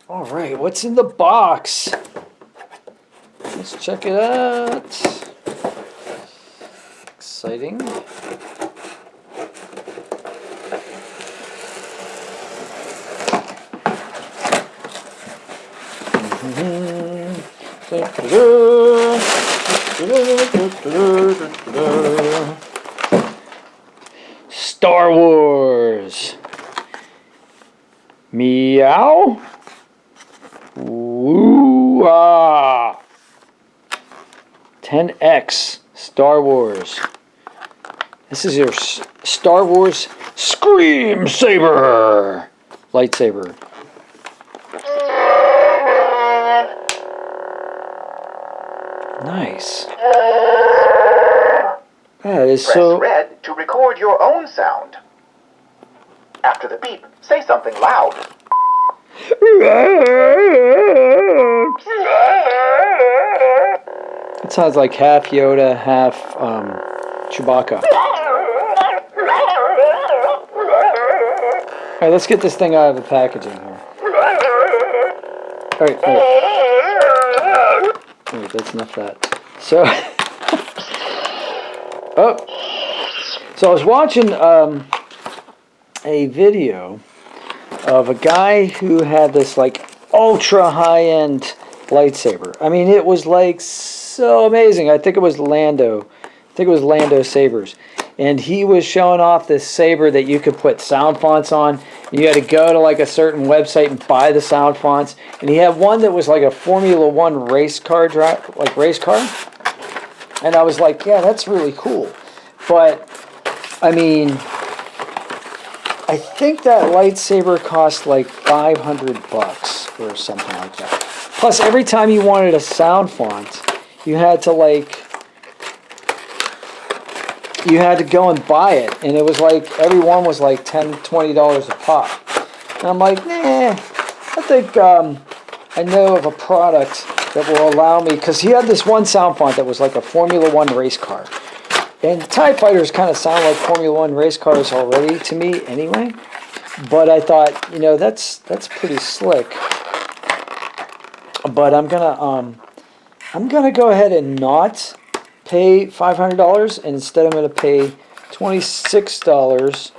All right, what's in the box? Let's check it out. Exciting. Star Wars. Meow. Woo ah. 10X Star Wars. This is your Star Wars Scream Saber lightsaber. Nice. That is Press so. red to record your own sound. After the beep, say something loud. It sounds like half Yoda, half Chewbacca. Alright, let's get this thing out of the packaging here. Alright. Alright, that's enough of that. So, so I was watching a video of a guy who had this like ultra high-end lightsaber. I mean, it was like so amazing. I think it was Lando Sabers. And he was showing off this saber that you could put sound fonts on. You had to go to like a certain website and buy the sound fonts. And he had one that was like a Formula One race car. And I was like, yeah, that's really cool. But, I mean, I think that lightsaber cost like $500 or something like that. Plus, every time you wanted a sound font, you had to go and buy it, and it was like every one was like $10, $20 a pop. And I'm like, nah, I think I know of a product that will allow me, because he had this one sound font that was like a Formula One race car. And TIE fighters kind of sound like Formula One race cars already to me anyway. But I thought, you know, that's pretty slick. But I'm gonna go ahead and not pay $500, and instead I'm gonna pay $26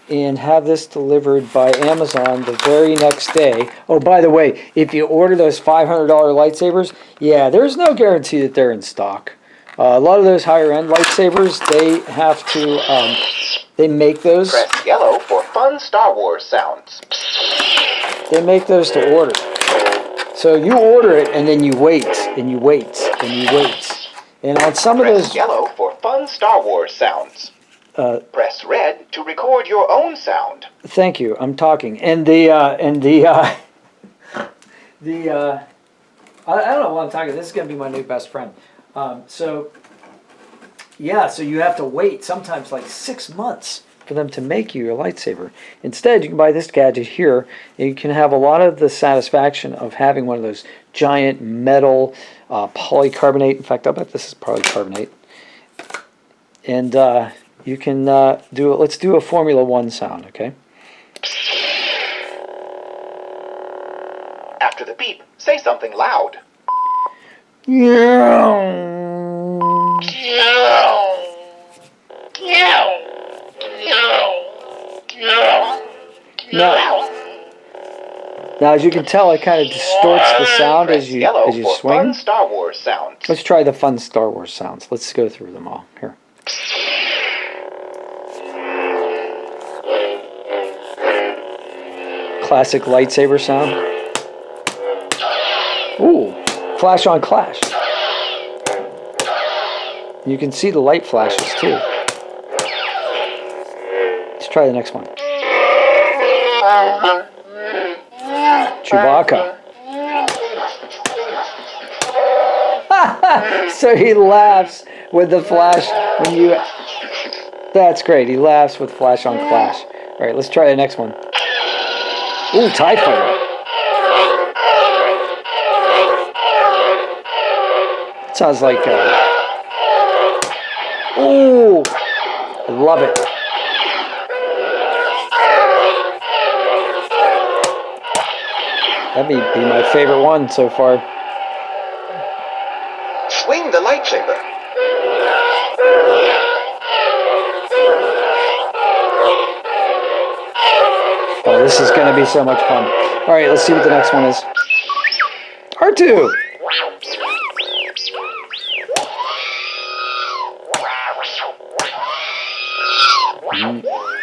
and have this delivered by Amazon the very next day. Oh, by the way, if you order those $500 lightsabers, yeah, there's no guarantee that they're in stock. A lot of those higher-end lightsabers, they have to, they make those. Press yellow for fun Star Wars sounds. They make those to order. So you order it, and then you wait, and you wait, and you wait. And on some of those... Press yellow for fun Star Wars sounds. Press red to record your own sound. Thank you, I'm talking. And I don't know what I'm talking. This is going to be my new best friend. So you have to wait sometimes like 6 months for them to make you your lightsaber. Instead, you can buy this gadget here, and you can have a lot of the satisfaction of having one of those giant metal polycarbonate. In fact, I bet this is polycarbonate. And you can let's do a Formula One sound, okay? After the beep, say something loud. Now, as you can tell, it kind of distorts the sound as you swing. Fun Star Wars sounds. Let's try the fun Star Wars sounds. Let's go through them all. Here. Classic lightsaber sound. Ooh, flash on clash. You can see the light flashes too. Let's try the next one. Chewbacca. So he laughs with the flash when you... That's great. He laughs with flash on clash. All right, let's try the next one. Ooh, TIE Fighter. Sounds like... Ooh, I love it. That'd be my favorite one so far. Swing the lightsaber. Oh, this is going to be so much fun. All right, let's see what the next one is. R2.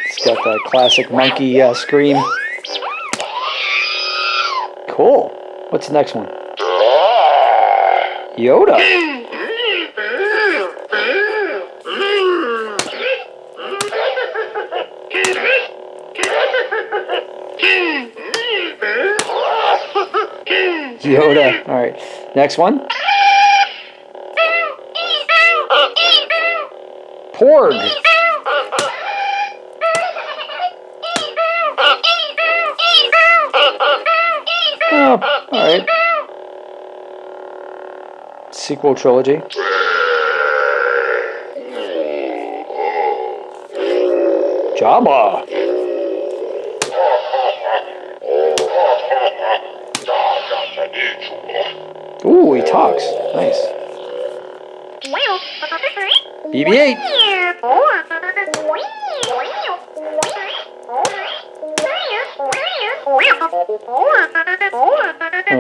It's got that classic monkey scream. Cool. What's the next one? Yoda. Yoda. All right. Next one. Porg. Oh, all right. Sequel trilogy. Jabba. Ooh, he talks. Nice. BB-8.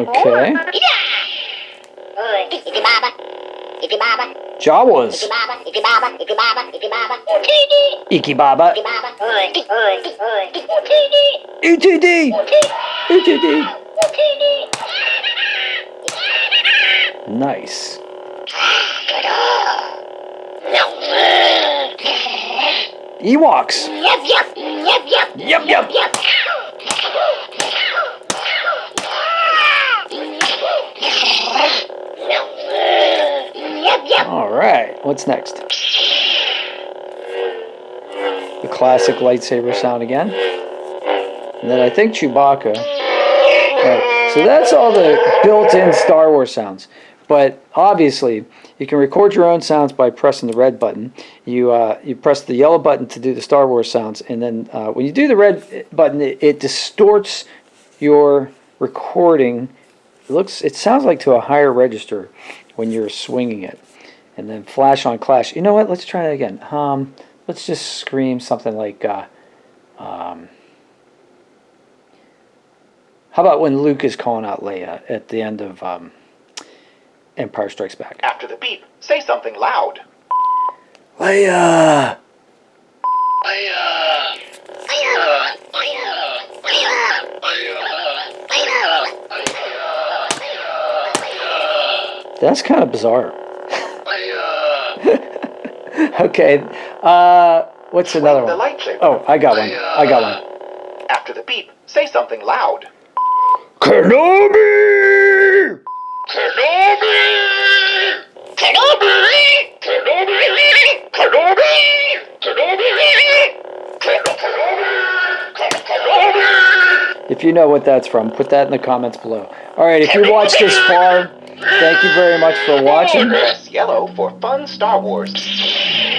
Okay. Jawas. Ikibaba. UTD. UTD. Nice. Ewoks. Yep. All right, what's next? The classic lightsaber sound again. And then I think Chewbacca. Right, so that's all the built-in Star Wars sounds. But obviously, you can record your own sounds by pressing the red button. You press the yellow button to do the Star Wars sounds, and then when you do the red button, it distorts your recording. It sounds like to a higher register when you're swinging it. And then flash on clash. You know what? Let's try that again. Let's just scream something like, how about when Luke is calling out Leia at the end of Empire Strikes Back? After the beep, say something loud. Leia! Leia! Leia! Leia! That's kind of bizarre. Okay, what's another one? Oh, I got one. After the beep, say something loud. Kenobi! Kenobi! Kenobi! Kenobi! Kenobi! Kenobi! If you know what that's from, put that in the comments below. All right, if you watched this far, thank you very much for watching. Press yellow for fun Star Wars.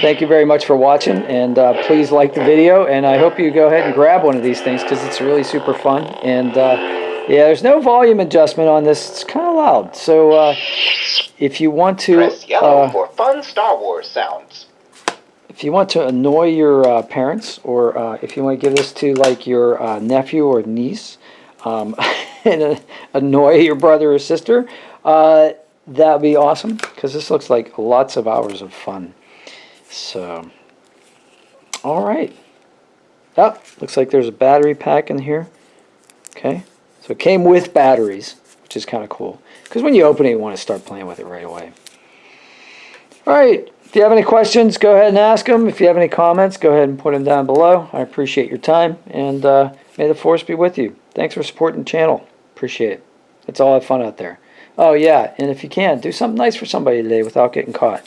Thank you very much for watching, and please like the video, and I hope you go ahead and grab one of these things because it's really super fun. And yeah, there's no volume adjustment on this. It's kind of loud. So if you want to... Press yellow for fun Star Wars sounds. If you want to annoy your parents, or if you want to give this to like your nephew or niece, and annoy your brother or sister, that would be awesome, because this looks like lots of hours of fun. So, all right. Oh, looks like there's a battery pack in here. Okay, so it came with batteries, which is kind of cool, because when you open it, you want to start playing with it right away. All right. If you have any questions, go ahead and ask them. If you have any comments, go ahead and put them down below. I appreciate your time, and may the Force be with you. Thanks for supporting the channel. Appreciate it. It's all have fun out there. Oh, yeah, and if you can, do something nice for somebody today without getting caught.